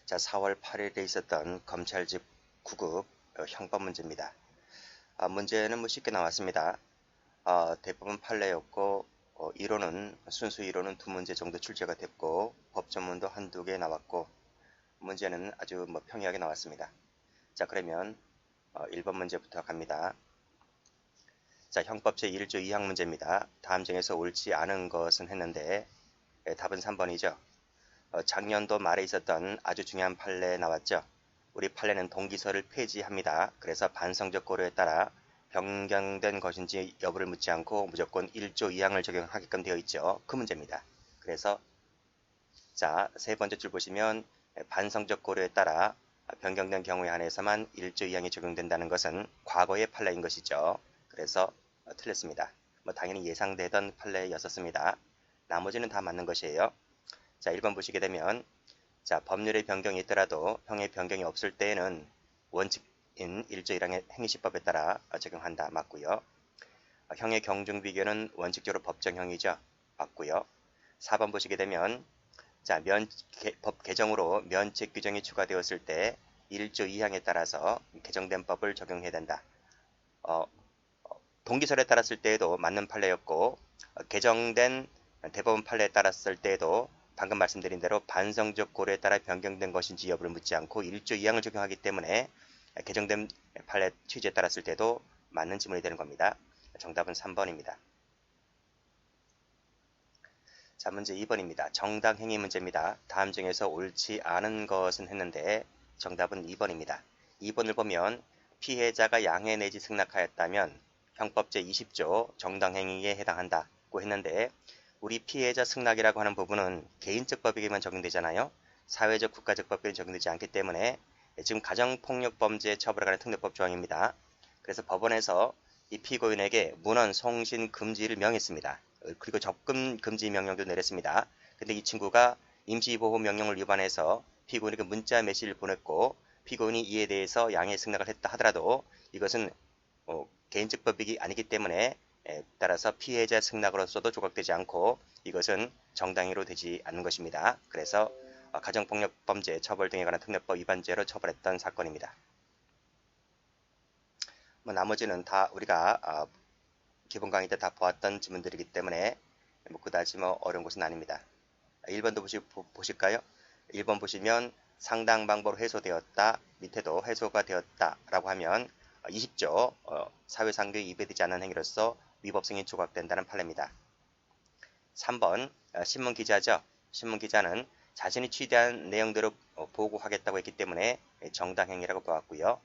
자, 4월 8일에 있었던 검찰직 9급 형법 문제입니다. 문제는 쉽게 나왔습니다. 대법원 판례였고 이론은 순수 이론은 2문제 정도 출제가 됐고 법전문도 한두 개 나왔고 문제는 아주 평이하게 나왔습니다. 자, 그러면 1번 문제부터 갑니다. 자, 형법 제1조 2항 문제입니다. 다음 중에서 옳지 않은 것은 했는데 답은 3번이죠. 작년도 말에 있었던 아주 중요한 판례 나왔죠. 우리 판례는 동기서를 폐지합니다. 그래서 반성적 고려에 따라 변경된 것인지 여부를 묻지 않고 무조건 1조 2항을 적용하게끔 되어 있죠. 그 문제입니다. 그래서 자, 세 번째 줄 보시면 반성적 고려에 따라 변경된 경우에 한해서만 1조 2항이 적용된다는 것은 과거의 판례인 것이죠. 그래서 틀렸습니다. 당연히 예상되던 판례였었습니다. 나머지는 다 맞는 것이에요. 자, 1번 보시게 되면 자, 법률의 변경이 있더라도 형의 변경이 없을 때에는 원칙인 1조 1항의 행위시법에 따라 적용한다. 맞고요. 형의 경중비교는 원칙적으로 법정형이죠. 맞고요. 4번 보시게 되면 자, 법 개정으로 면책 규정이 추가되었을 때 1조 2항에 따라서 개정된 법을 적용해야 된다. 동기설에 따랐을 때에도 맞는 판례였고 개정된 대법원 판례에 따랐을 때에도 방금 말씀드린 대로 반성적 고려에 따라 변경된 것인지 여부를 묻지 않고 1조 2항을 적용하기 때문에 개정된 판례 취지에 따랐을 때도 맞는 지문이 되는 겁니다. 정답은 3번입니다. 자, 문제 2번입니다. 정당행위 문제입니다. 다음 중에서 옳지 않은 것은 했는데 정답은 2번입니다. 2번을 보면 피해자가 양해 내지 승낙하였다면 형법 제20조 정당행위에 해당한다고 했는데 우리 피해자 승낙이라고 하는 부분은 개인적 법에게만 적용되잖아요. 사회적 국가적 법에는 적용되지 않기 때문에 지금 가정폭력범죄 처벌에 관한 특례법 조항입니다. 그래서 법원에서 이 피고인에게 문헌 송신 금지를 명했습니다. 그리고 접근 금지 명령도 내렸습니다. 근데 이 친구가 임시보호 명령을 위반해서 피고인에게 문자 메시지를 보냈고 피고인이 이에 대해서 양해 승낙을 했다 하더라도 이것은 개인적 법익이 아니기 때문에 따라서 피해자 승낙으로서도 조각되지 않고 이것은 정당행위로 되지 않는 것입니다. 그래서 가정폭력범죄 처벌 등에 관한 특례법 위반죄로 처벌했던 사건입니다. 나머지는 다 우리가 기본 강의 때 다 보았던 지문들이기 때문에 그다지 어려운 것은 아닙니다. 1번도 보실까요? 1번 보시면 상당 방법으로 해소되었다. 밑에도 해소가 되었다 라고 하면 20조 사회상규에 위배되지 않는 행위로서 위법성이 조각된다는 판례입니다. 3번 신문기자죠. 신문기자는 자신이 취재한 내용대로 보고하겠다고 했기 때문에 정당행위라고 보았고요.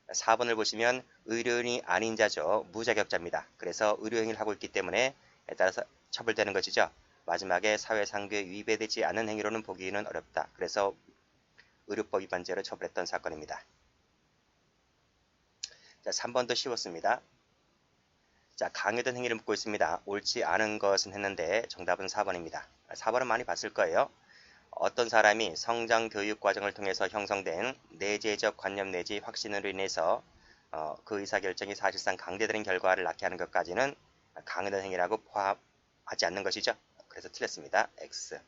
4번을 보시면 의료인이 아닌 자죠. 무자격자입니다. 그래서 의료행위를 하고 있기 때문에 따라서 처벌되는 것이죠. 마지막에 사회상규에 위배되지 않는 행위로는 보기는 어렵다. 그래서 의료법 위반죄로 처벌했던 사건입니다. 자, 3번도 쉬웠습니다. 자, 강요된 행위를 묻고 있습니다. 옳지 않은 것은 했는데 정답은 4번입니다. 4번은 많이 봤을 거예요. 어떤 사람이 성장 교육 과정을 통해서 형성된 내재적 관념 내지 확신으로 인해서 그 의사결정이 사실상 강제되는 결과를 낳게 하는 것까지는 강요된 행위라고 포함하지 않는 것이죠. 그래서 틀렸습니다. X.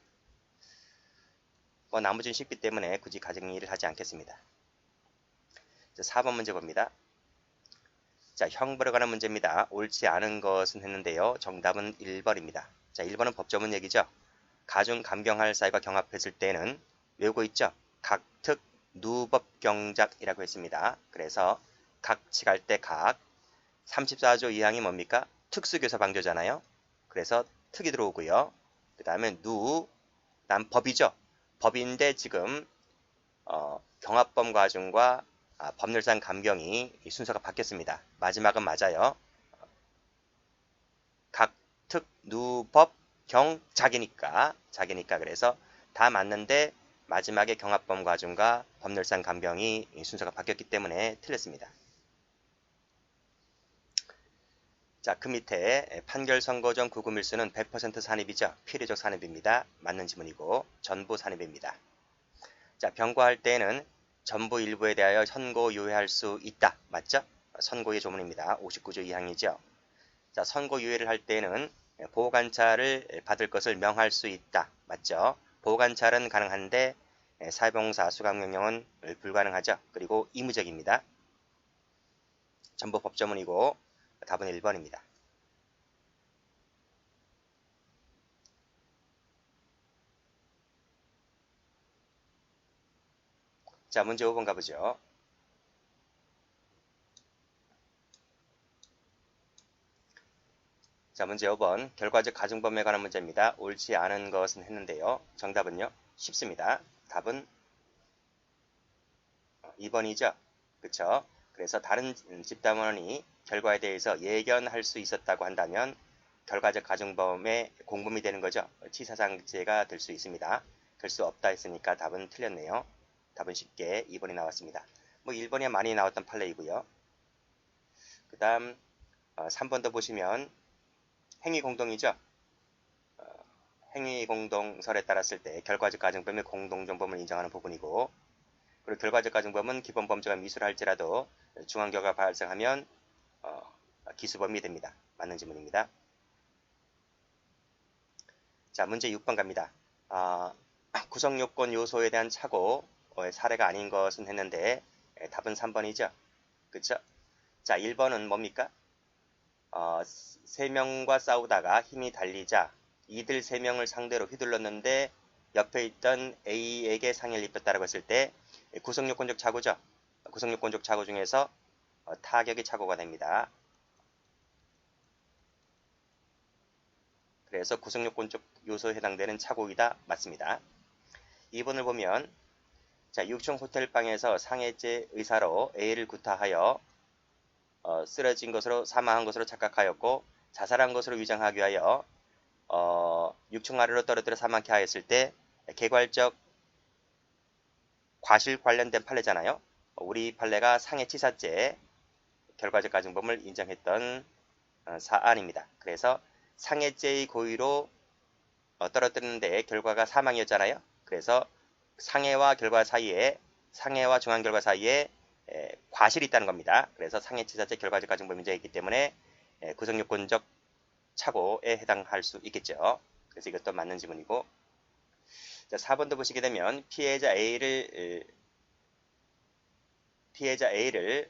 나머지는 쉽기 때문에 굳이 가정의를 하지 않겠습니다. 자, 4번 문제 봅니다. 자, 형벌에 관한 문제입니다. 옳지 않은 것은 했는데요. 정답은 1번입니다. 자, 1번은 법조문 얘기죠. 가중 감경할 사유가 경합했을 때는 외우고 있죠. 각특 누법경작이라고 했습니다. 그래서 각칙할 때 각 34조 2항이 뭡니까? 특수교사 방조잖아요. 그래서 특이 들어오고요. 그 다음에 다음 법이죠. 법인데 지금 경합범 가중과 법률상 감경이 순서가 바뀌었습니다. 마지막은 맞아요. 각특 누법 경 자기니까 그래서 다 맞는데 마지막에 경합범 가중과 법률상 감경이 순서가 바뀌었기 때문에 틀렸습니다. 자, 그 밑에 판결 선고 전 구금일수는 100% 산입이죠. 필요적 산입입니다. 맞는 지문이고 전부 산입입니다. 자, 병고할 때에는 전부 일부에 대하여 선고유예할 수 있다. 맞죠? 선고유예 조문입니다. 59조 2항이죠. 자, 선고유예를 할 때에는 보호관찰을 받을 것을 명할 수 있다. 맞죠? 보호관찰은 가능한데 사회봉사 수강명령은 불가능하죠. 그리고 의무적입니다. 전부 법조문이고 답은 1번입니다. 자, 문제 5번 가보죠. 자, 문제 5번 결과적 가중법에 관한 문제입니다. 옳지 않은 것은 했는데요. 정답은요. 쉽습니다. 답은 2번이죠. 그쵸? 그래서 다른 집단원이 결과에 대해서 예견할 수 있었다고 한다면 결과적 가중법의 공범이 되는 거죠. 치사상죄가 될 수 있습니다. 될 수 없다 했으니까 답은 틀렸네요. 답은 쉽게 2번이 나왔습니다. 뭐 1번이 많이 나왔던 판례이고요. 그 다음 3번도 보시면 행위공동이죠. 행위공동설에 따랐을 때 결과적 가중법의 공동정범을 인정하는 부분이고, 그리고 결과적 가중법은 기본 범죄가 미수를 할지라도 중앙결과가 발생하면 기수범이 됩니다. 맞는 질문입니다. 자, 문제 6번 갑니다. 구성요건 요소에 대한 착오의 사례가 아닌 것은 했는데 답은 3번이죠. 그쵸? 자, 1번은 뭡니까? 3명과 싸우다가 힘이 달리자 이들 3명을 상대로 휘둘렀는데 옆에 있던 A에게 상해를 입혔다고 했을 때 구성요건적 착오죠. 구성요건적 착오 중에서 타격의 착오가 됩니다. 그래서 구성요건적 요소에 해당되는 착오이다. 맞습니다. 2번을 보면 자, 6층 호텔방에서 상해죄 의사로 A를 구타하여 쓰러진 것으로 사망한 것으로 착각하였고 자살한 것으로 위장하기 위하여 6층 아래로 떨어뜨려 사망케 하였을 때 개괄적 과실 관련된 판례잖아요. 우리 판례가 상해치사죄 결과적 가중범을 인정했던 사안입니다. 그래서 상해죄의 고의로 떨어뜨리는데 결과가 사망이었잖아요. 그래서 상해와 중한 결과 사이에 과실이 있다는 겁니다. 그래서 상해치사죄 결과적 가중범 인정했기 때문에 구성요건적 착오에 해당할 수 있겠죠. 그래서 이것도 맞는 지문이고, 자, 4번도 보시게 되면 피해자 A를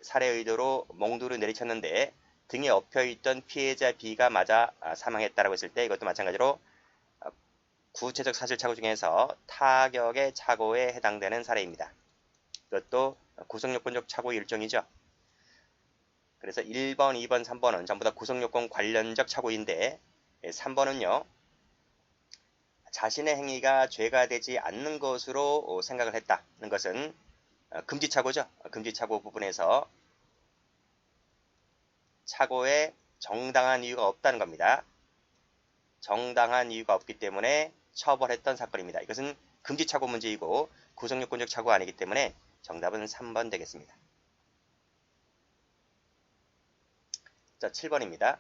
살해 의도로 몽두로 내리쳤는데 등에 엎혀있던 피해자 B가 맞아 사망했다고 했을 때 이것도 마찬가지로 구체적 사실 착오 중에서 타격의 착오에 해당되는 사례입니다. 이것도 구성요건적 착오의 일종이죠. 그래서 1번, 2번, 3번은 전부 다 구성요건 관련적 착오인데 3번은요. 자신의 행위가 죄가 되지 않는 것으로 생각을 했다는 것은 금지착오죠. 금지착오 부분에서 착오에 정당한 이유가 없다는 겁니다. 정당한 이유가 없기 때문에 처벌했던 사건입니다. 이것은 금지착오 문제이고 구성요건적 착오가 아니기 때문에 정답은 3번 되겠습니다. 자, 7번입니다.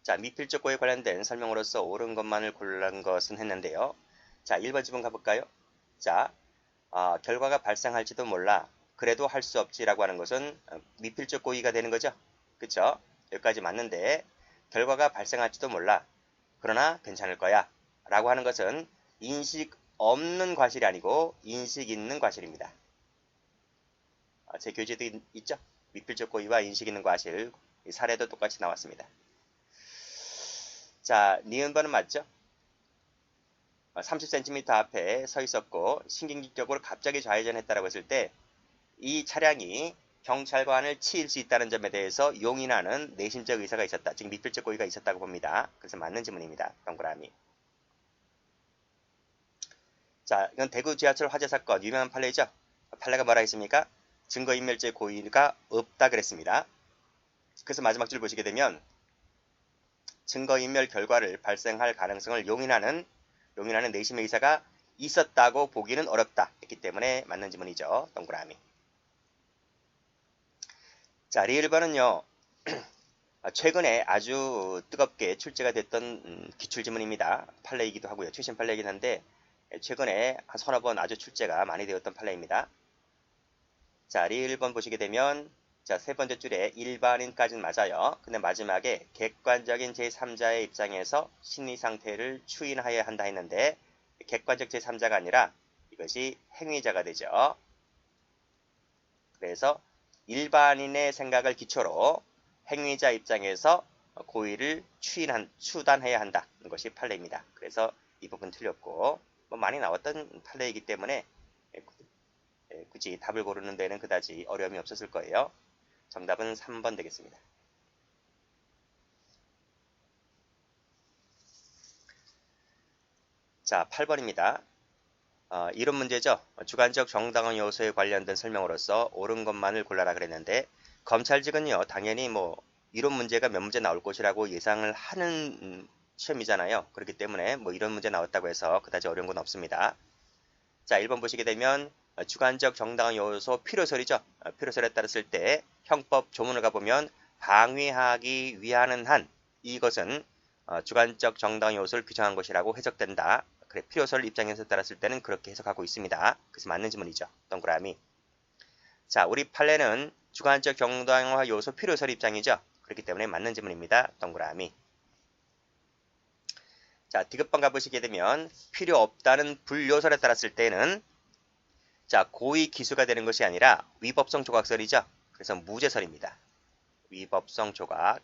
자, 미필적고에 관련된 설명으로서 옳은 것만을 고른 것은 했는데요. 자, 1번 지문 가볼까요? 자, 결과가 발생할지도 몰라. 그래도 할 수 없지라고 하는 것은 미필적 고의가 되는 거죠. 그쵸? 여기까지 맞는데 결과가 발생할지도 몰라. 그러나 괜찮을 거야. 라고 하는 것은 인식 없는 과실이 아니고 인식 있는 과실입니다. 제 교재도 있죠? 미필적 고의와 인식 있는 과실. 이 사례도 똑같이 나왔습니다. 자, 니은번은 맞죠? 30cm 앞에 서 있었고 신경질적으로 갑자기 좌회전했다고 했을 때 이 차량이 경찰관을 치일 수 있다는 점에 대해서 용인하는 내심적 의사가 있었다. 즉 미필적 고의가 있었다고 봅니다. 그래서 맞는 지문입니다. 동그라미. 자, 이건 대구 지하철 화재 사건 유명한 판례죠. 판례가 뭐라 했습니까? 증거인멸죄 고의가 없다 그랬습니다. 그래서 마지막 줄 보시게 되면 증거인멸 결과를 발생할 가능성을 용인하는 내심의 의사가 있었다고 보기는 어렵다 했기 때문에 맞는 지문이죠. 동그라미. 자, 리을번은요. 최근에 아주 뜨겁게 출제가 됐던 기출지문입니다. 판례이기도 하고요. 최신 판례이긴 한데 최근에 한 서너 번 아주 출제가 많이 되었던 판례입니다. 자, 리을번 보시게 되면 자, 세 번째 줄에 일반인까지는 맞아요. 근데 마지막에 객관적인 제3자의 입장에서 심리 상태를 추인하여야 한다 했는데 객관적 제3자가 아니라 이것이 행위자가 되죠. 그래서 일반인의 생각을 기초로 행위자 입장에서 고의를 추단해야 한다는 것이 판례입니다. 그래서 이 부분 틀렸고 뭐 많이 나왔던 판례이기 때문에 굳이 답을 고르는 데는 그다지 어려움이 없었을 거예요. 정답은 3번 되겠습니다. 자, 8번입니다. 이런 문제죠. 주관적 정당한 요소에 관련된 설명으로서 옳은 것만을 골라라 그랬는데 검찰직은요 당연히 뭐 이런 문제가 몇 문제 나올 것이라고 예상을 하는 시험이잖아요. 그렇기 때문에 뭐 이런 문제 나왔다고 해서 그다지 어려운 건 없습니다. 자, 1번 보시게 되면 주관적 정당한 요소 필요설이죠. 필요설에 따랐을 때 형법 조문을 가보면 방위하기 위하는 한 이것은 주관적 정당한 요소를 규정한 것이라고 해석된다. 그래, 필요설 입장에서 따랐을 때는 그렇게 해석하고 있습니다. 그래서 맞는 지문이죠. 동그라미. 자, 우리 판례는 주관적 정당화 요소 필요설 입장이죠. 그렇기 때문에 맞는 지문입니다. 동그라미. 자, 디귿번 가보시게 되면 필요 없다는 불요설에 따랐을 때는 자, 고의 기수가 되는 것이 아니라 위법성 조각설이죠. 그래서 무죄설입니다. 위법성 조각.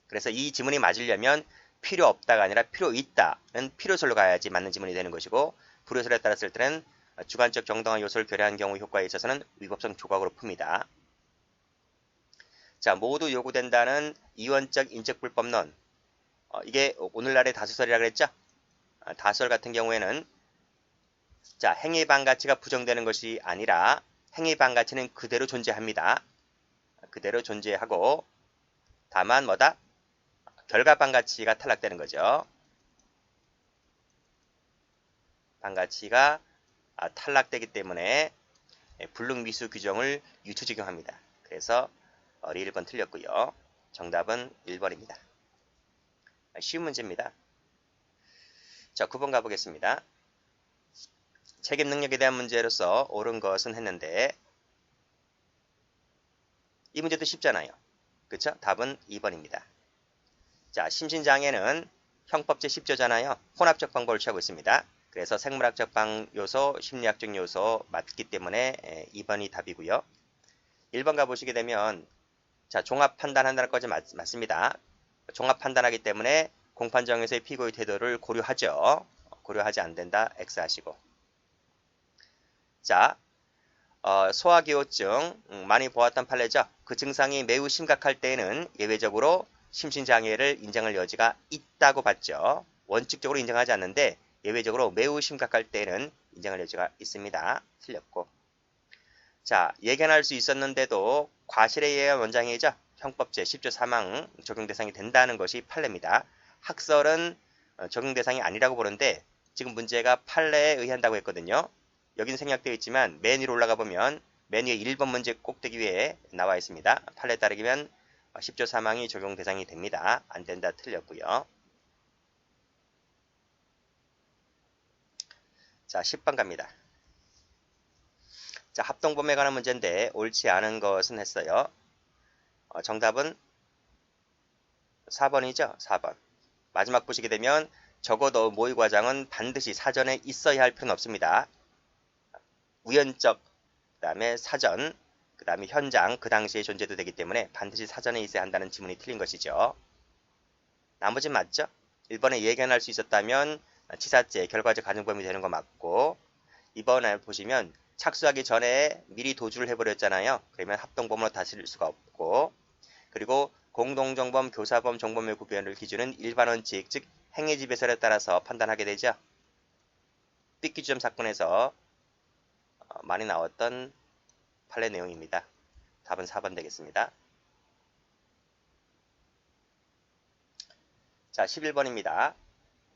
그래서 이 지문이 맞으려면 필요 없다가 아니라 필요 있다는 필요설로 가야지 맞는 지문이 되는 것이고 불효설에 따랐을 때는 주관적 정당한 요소를 결여한 경우 효과에 있어서는 위법성 조각으로 풉니다. 자, 모두 요구된다는 이원적 인적불법론. 이게 오늘날의 다수설이라고 그랬죠? 다수설 같은 경우에는 자, 행위 반가치가 부정되는 것이 아니라 행위 반가치는 그대로 존재합니다. 그대로 존재하고 다만 뭐다? 결과 반가치가 탈락되는 거죠. 반가치가 탈락되기 때문에 불능미수 규정을 유추 적용합니다. 그래서 어리 1번 틀렸고요. 정답은 1번입니다. 쉬운 문제입니다. 자, 9번 가보겠습니다. 책임 능력에 대한 문제로서 옳은 것은 했는데 이 문제도 쉽잖아요. 그쵸? 답은 2번입니다. 자, 심신장애는 형법 제10조잖아요. 혼합적 방법을 취하고 있습니다. 그래서 생물학적 요소, 심리학적 요소 맞기 때문에 2번이 답이고요. 1번 가보시게 되면 자, 종합 판단한다는 것이 맞습니다. 종합 판단하기 때문에 공판정에서의 피고의 태도를 고려하죠. 고려하지 않는다. X 하시고. 자, 소화기호증 많이 보았던 판례죠. 그 증상이 매우 심각할 때에는 예외적으로 심신장애를 인정할 여지가 있다고 봤죠. 원칙적으로 인정하지 않는데 예외적으로 매우 심각할 때에는 인정할 여지가 있습니다. 틀렸고. 자, 예견할 수 있었는데도 과실에 의한 원장이죠. 형법 제10조 사망 적용 대상이 된다는 것이 판례입니다. 학설은 적용 대상이 아니라고 보는데 지금 문제가 판례에 의한다고 했거든요. 여긴 생략되어 있지만 맨 위로 올라가 보면 맨 위에 1번 문제 꼭대기 위에 나와 있습니다. 판례에 따르면 10조 사망이 적용 대상이 됩니다. 안 된다 틀렸고요. 자, 10번 갑니다. 자, 합동범에 관한 문제인데 옳지 않은 것은 했어요. 정답은 4번이죠. 4번. 마지막 보시게 되면 적어도 모의 과정은 반드시 사전에 있어야 할 필요는 없습니다. 우연적, 그 다음에 사전, 그 다음에 현장, 그 당시에 존재도 되기 때문에 반드시 사전에 있어야 한다는 지문이 틀린 것이죠. 나머지 맞죠? 1번에 예견할 수 있었다면 치사죄, 결과적 가중범위 되는 거 맞고 2번에 보시면 착수하기 전에 미리 도주를 해버렸잖아요. 그러면 합동범으로 다스릴 수가 없고 그리고 공동정범, 교사범, 정범의 구별을 기준은 일반 원칙, 즉 행위지배설에 따라서 판단하게 되죠. 삐끼주점 사건에서 많이 나왔던 판례 내용입니다. 답은 4번 되겠습니다. 자, 11번입니다.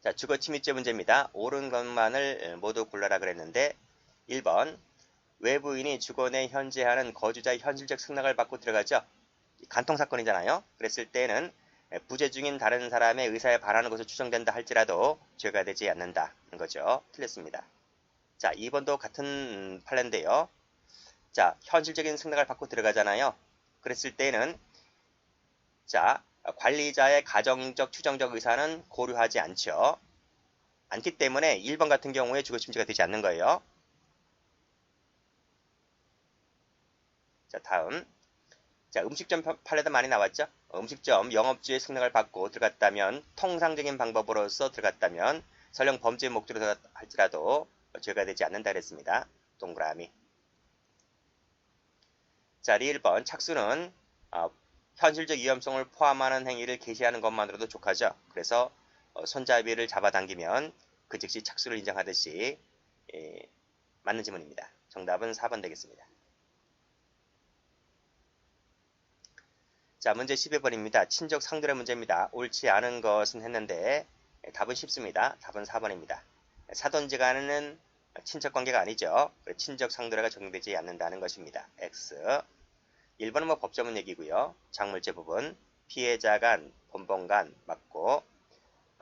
자, 주거침입죄 문제입니다. 옳은 것만을 모두 골라라 그랬는데 1번 외부인이 주거 내 현재하는 거주자의 현실적 승낙을 받고 들어가죠. 간통사건이잖아요. 그랬을 때는 부재 중인 다른 사람의 의사에 반하는 것으로 추정된다 할지라도 죄가 되지 않는다는 거죠. 틀렸습니다. 자, 2번도 같은 판례인데요. 자, 현실적인 승낙을 받고 들어가잖아요. 그랬을 때는 자, 관리자의 가정적 추정적 의사는 고려하지 않죠. 않기 때문에 1번 같은 경우에 주거침지가 되지 않는 거예요. 자, 다음. 자, 음식점 판례도 많이 나왔죠? 음식점 영업주의 승낙을 받고 들어갔다면 통상적인 방법으로서 들어갔다면 설령 범죄의 목적으로 들어갔다 할지라도 죄가 되지 않는다 그랬습니다. 동그라미. 자, 1번 착수는 현실적 위험성을 포함하는 행위를 개시하는 것만으로도 족하죠. 그래서 손잡이를 잡아당기면 그 즉시 착수를 인정하듯이 맞는 지문입니다. 정답은 4번 되겠습니다. 자, 문제 12번입니다. 친족 상들의 문제입니다. 옳지 않은 것은 했는데 답은 쉽습니다. 답은 4번입니다. 사돈지간은 친척 관계가 아니죠. 친족 상들어가 적용되지 않는다는 것입니다. X. 1번은 뭐 법조문 얘기고요. 작물제 부분, 피해자 간, 본본 간 맞고,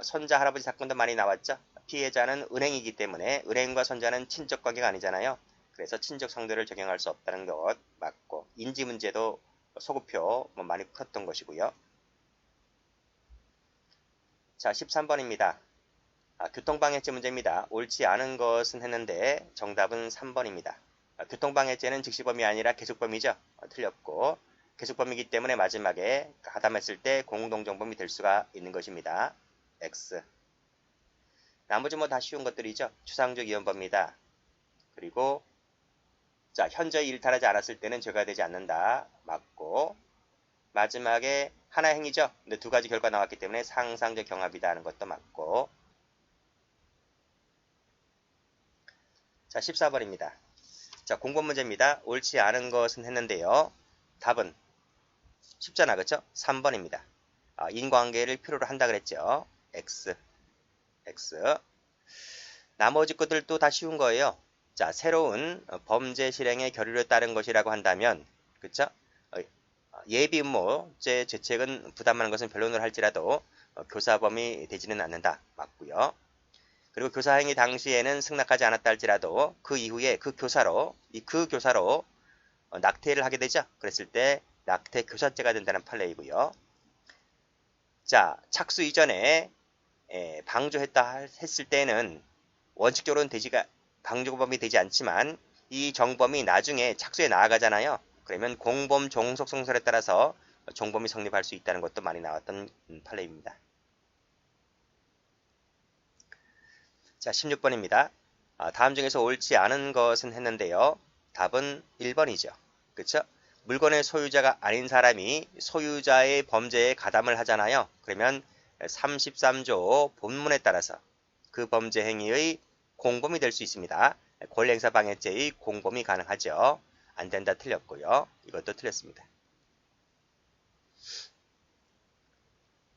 손자 할아버지 사건도 많이 나왔죠. 피해자는 은행이기 때문에 은행과 손자는 친척 관계가 아니잖아요. 그래서 친족 상대를 적용할 수 없다는 것 맞고, 인지 문제도 소급표 많이 풀었던 것이고요. 자, 13번입니다. 교통방해죄 문제입니다. 옳지 않은 것은 했는데 정답은 3번입니다. 교통방해죄는 즉시범이 아니라 계속범이죠. 틀렸고, 계속범이기 때문에 마지막에 가담했을 때 공동정범이 될 수가 있는 것입니다. X. 나머지 뭐 다 쉬운 것들이죠. 추상적 이혼범이다. 그리고 자, 현저히 일탈하지 않았을 때는 죄가 되지 않는다. 맞고, 마지막에 하나의 행위죠. 근데 두 가지 결과 나왔기 때문에 상상적 경합이다 하는 것도 맞고. 자, 14번입니다. 자, 공범 문제입니다. 옳지 않은 것은 했는데요. 답은 쉽잖아, 그렇죠? 3번입니다. 인과관계를 필요로 한다 그랬죠. X. 나머지 것들도 다 쉬운 거예요. 자, 새로운 범죄 실행의 결의로 따른 것이라고 한다면, 그쵸? 예비 음모죄 죄책은 부담하는 것은 변론을 할지라도 교사범이 되지는 않는다. 맞고요. 그리고 교사 행위 당시에는 승낙하지 않았다 할지라도 그 이후에 그 교사로 낙태를 하게 되죠. 그랬을 때 낙태 교사죄가 된다는 판례이고요. 자, 착수 이전에 방조했다 했을 때는 원칙적으로는 방조범이 되지 않지만 이 정범이 나중에 착수에 나아가잖아요. 그러면 공범 종속성설에 따라서 종범이 성립할 수 있다는 것도 많이 나왔던 판례입니다. 자, 16번입니다. 다음 중에서 옳지 않은 것은 했는데요. 답은 1번이죠. 그쵸? 물건의 소유자가 아닌 사람이 소유자의 범죄에 가담을 하잖아요. 그러면 33조 본문에 따라서 그 범죄 행위의 공범이 될 수 있습니다. 권리행사 방해죄의 공범이 가능하죠. 안 된다 틀렸고요. 이것도 틀렸습니다.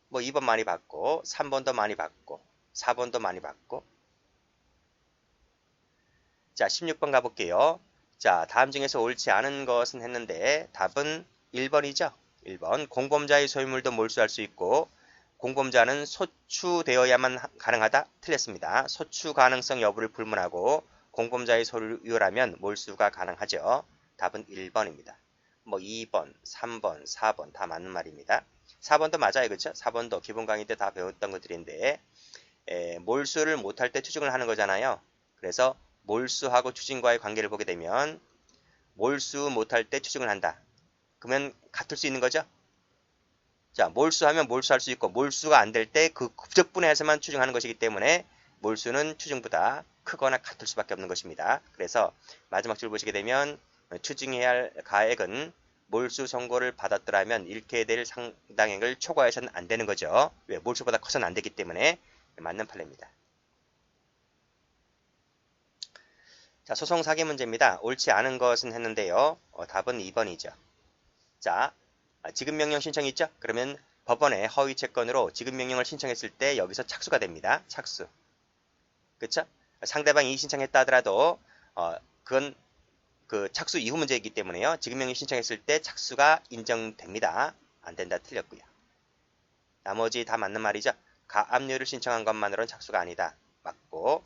뭐 2번 많이 봤고 3번도 많이 봤고 4번도 많이 봤고. 자, 16번 가볼게요. 자, 다음 중에서 옳지 않은 것은 했는데 답은 1번이죠. 1번. 공범자의 소유물도 몰수할 수 있고 공범자는 소추되어야만 가능하다? 틀렸습니다. 소추 가능성 여부를 불문하고 공범자의 소유라면 몰수가 가능하죠. 답은 1번입니다. 뭐 2번, 3번, 4번 다 맞는 말입니다. 4번도 맞아요. 그렇죠? 4번도 기본 강의 때 다 배웠던 것들인데 몰수를 못할 때 추징을 하는 거잖아요. 그래서 몰수하고 추징과의 관계를 보게 되면 몰수 못할 때 추징을 한다. 그러면 같을 수 있는 거죠? 자, 몰수하면 몰수할 수 있고 몰수가 안 될 때 그 급적분해해서만 추징하는 것이기 때문에 몰수는 추징보다 크거나 같을 수밖에 없는 것입니다. 그래서 마지막 줄 보시게 되면 추징해야 할 가액은 몰수 선고를 받았더라면 잃게 될 상당액을 초과해서는 안 되는 거죠. 왜? 몰수보다 커서는 안 되기 때문에 맞는 판례입니다. 자, 소송 사기 문제입니다. 옳지 않은 것은 했는데요. 답은 2번이죠. 자, 지급명령 신청 있죠? 그러면 법원에 허위 채권으로 지급명령을 신청했을 때 여기서 착수가 됩니다. 착수. 그쵸? 상대방이 신청했다 하더라도 그건 그 착수 이후 문제이기 때문에요. 지급명령 신청했을 때 착수가 인정됩니다. 안 된다 틀렸고요. 나머지 다 맞는 말이죠. 가압류를 신청한 것만으로는 착수가 아니다. 맞고.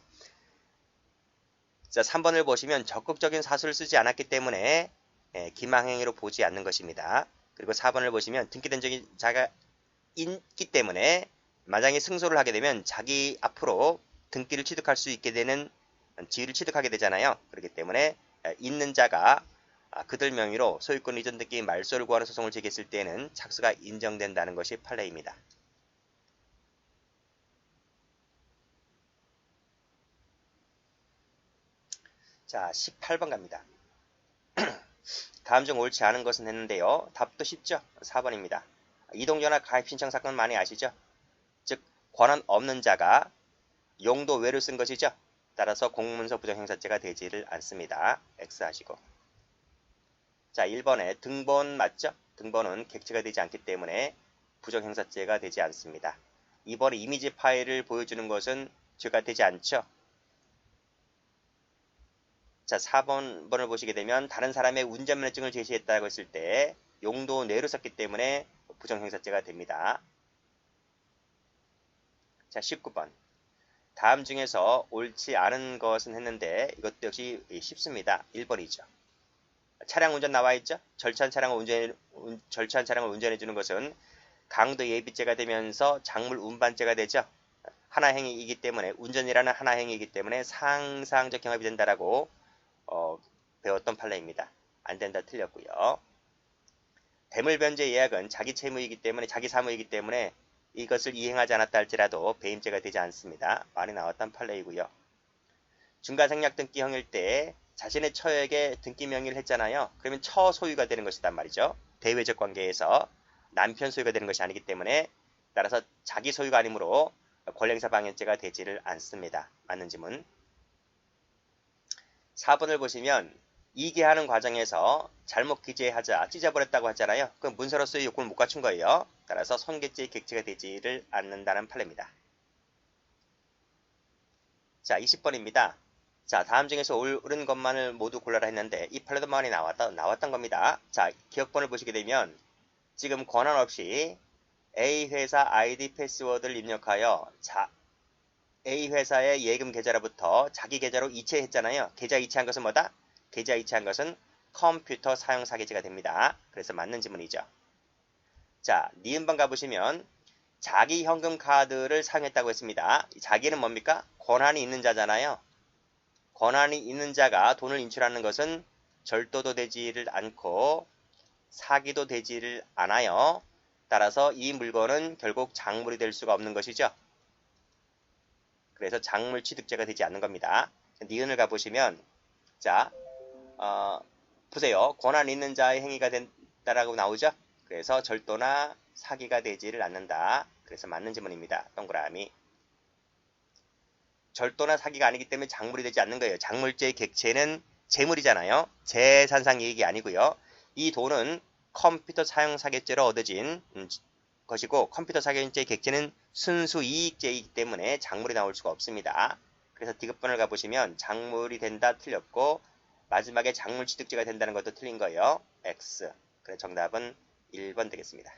자, 3번을 보시면 적극적인 사수를 쓰지 않았기 때문에 기망행위로 보지 않는 것입니다. 그리고 4번을 보시면 등기된 적이 자가 있기 때문에 만약에 승소를 하게 되면 자기 앞으로 등기를 취득할 수 있게 되는 지위를 취득하게 되잖아요. 그렇기 때문에 있는 자가 그들 명의로 소유권 이전 등기 말소를 구하는 소송을 제기했을 때에는 착수가 인정된다는 것이 판례입니다. 자, 18번 갑니다. 다음 중 옳지 않은 것은 했는데요. 답도 쉽죠? 4번입니다. 이동전화 가입 신청 사건 많이 아시죠? 즉 권한 없는 자가 용도 외로 쓴 것이죠. 따라서 공문서 부정행사죄가 되지를 않습니다. X 하시고. 자, 1번에 등본 맞죠? 등본은 객체가 되지 않기 때문에 부정행사죄가 되지 않습니다. 2번에 이미지 파일을 보여주는 것은 죄가 되지 않죠? 자, 4번을 보시게 되면 다른 사람의 운전면허증을 제시했다고 했을 때 용도 내로 썼기 때문에 부정행사죄가 됩니다. 자, 19번. 다음 중에서 옳지 않은 것은 했는데 이것도 역시 쉽습니다. 1번이죠. 차량 운전 나와 있죠? 절차한 차량을 운전해주는 것은 강도 예비죄가 되면서 작물 운반죄가 되죠. 하나 행위이기 때문에 운전이라는 하나 행위이기 때문에 상상적 경합이 된다라고 배웠던 판례입니다. 안 된다 틀렸고요. 대물변제 예약은 자기 채무이기 때문에 자기 사무이기 때문에 이것을 이행하지 않았다 할지라도 배임죄가 되지 않습니다. 많이 나왔던 판례이고요. 중간생략 등기 형일 때 자신의 처에게 등기 명의를 했잖아요. 그러면 처 소유가 되는 것이란 말이죠. 대외적 관계에서 남편 소유가 되는 것이 아니기 때문에 따라서 자기 소유가 아니므로 권리행사 방해죄가 되지를 않습니다. 맞는 지문. 4번을 보시면 이계하는 과정에서 잘못 기재하자 찢어버렸다고 하잖아요. 그럼 문서로서의 요건을 못 갖춘 거예요. 따라서 손괴죄의 객체가 되지를 않는다는 판례입니다. 자, 20번입니다. 자, 다음 중에서 옳은 것만을 모두 골라라 했는데 이 판례도 많이 나왔던 겁니다. 자, 기억번을 보시게 되면 지금 권한 없이 A 회사 아이디 패스워드를 입력하여 A 회사의 예금 계좌로부터 자기 계좌로 이체했잖아요. 계좌 이체한 것은 뭐다? 계좌 이체한 것은 컴퓨터 사용 사기죄가 됩니다. 그래서 맞는 지문이죠. 자, 니은번 가보시면 자기 현금 카드를 사용했다고 했습니다. 자기는 뭡니까? 권한이 있는 자잖아요. 권한이 있는 자가 돈을 인출하는 것은 절도도 되지를 않고 사기도 되지를 않아요. 따라서 이 물건은 결국 작물이 될 수가 없는 것이죠. 그래서 작물 취득죄가 되지 않는 겁니다. 니은을 가보시면 자, 보세요. 권한 있는 자의 행위가 된다라고 나오죠. 그래서 절도나 사기가 되지를 않는다. 그래서 맞는 지문입니다. 동그라미. 절도나 사기가 아니기 때문에 작물이 되지 않는 거예요. 작물죄의 객체는 재물이잖아요. 재산상 이익이 아니고요. 이 돈은 컴퓨터 사용 사기죄로 얻어진 것이고 컴퓨터 사기죄의 객체는 순수 이익죄이기 때문에 작물이 나올 수가 없습니다. 그래서 디귿번을 가보시면 작물이 된다 틀렸고 마지막에 작물 취득죄가 된다는 것도 틀린 거예요. X. 그래서 정답은 1번 되겠습니다.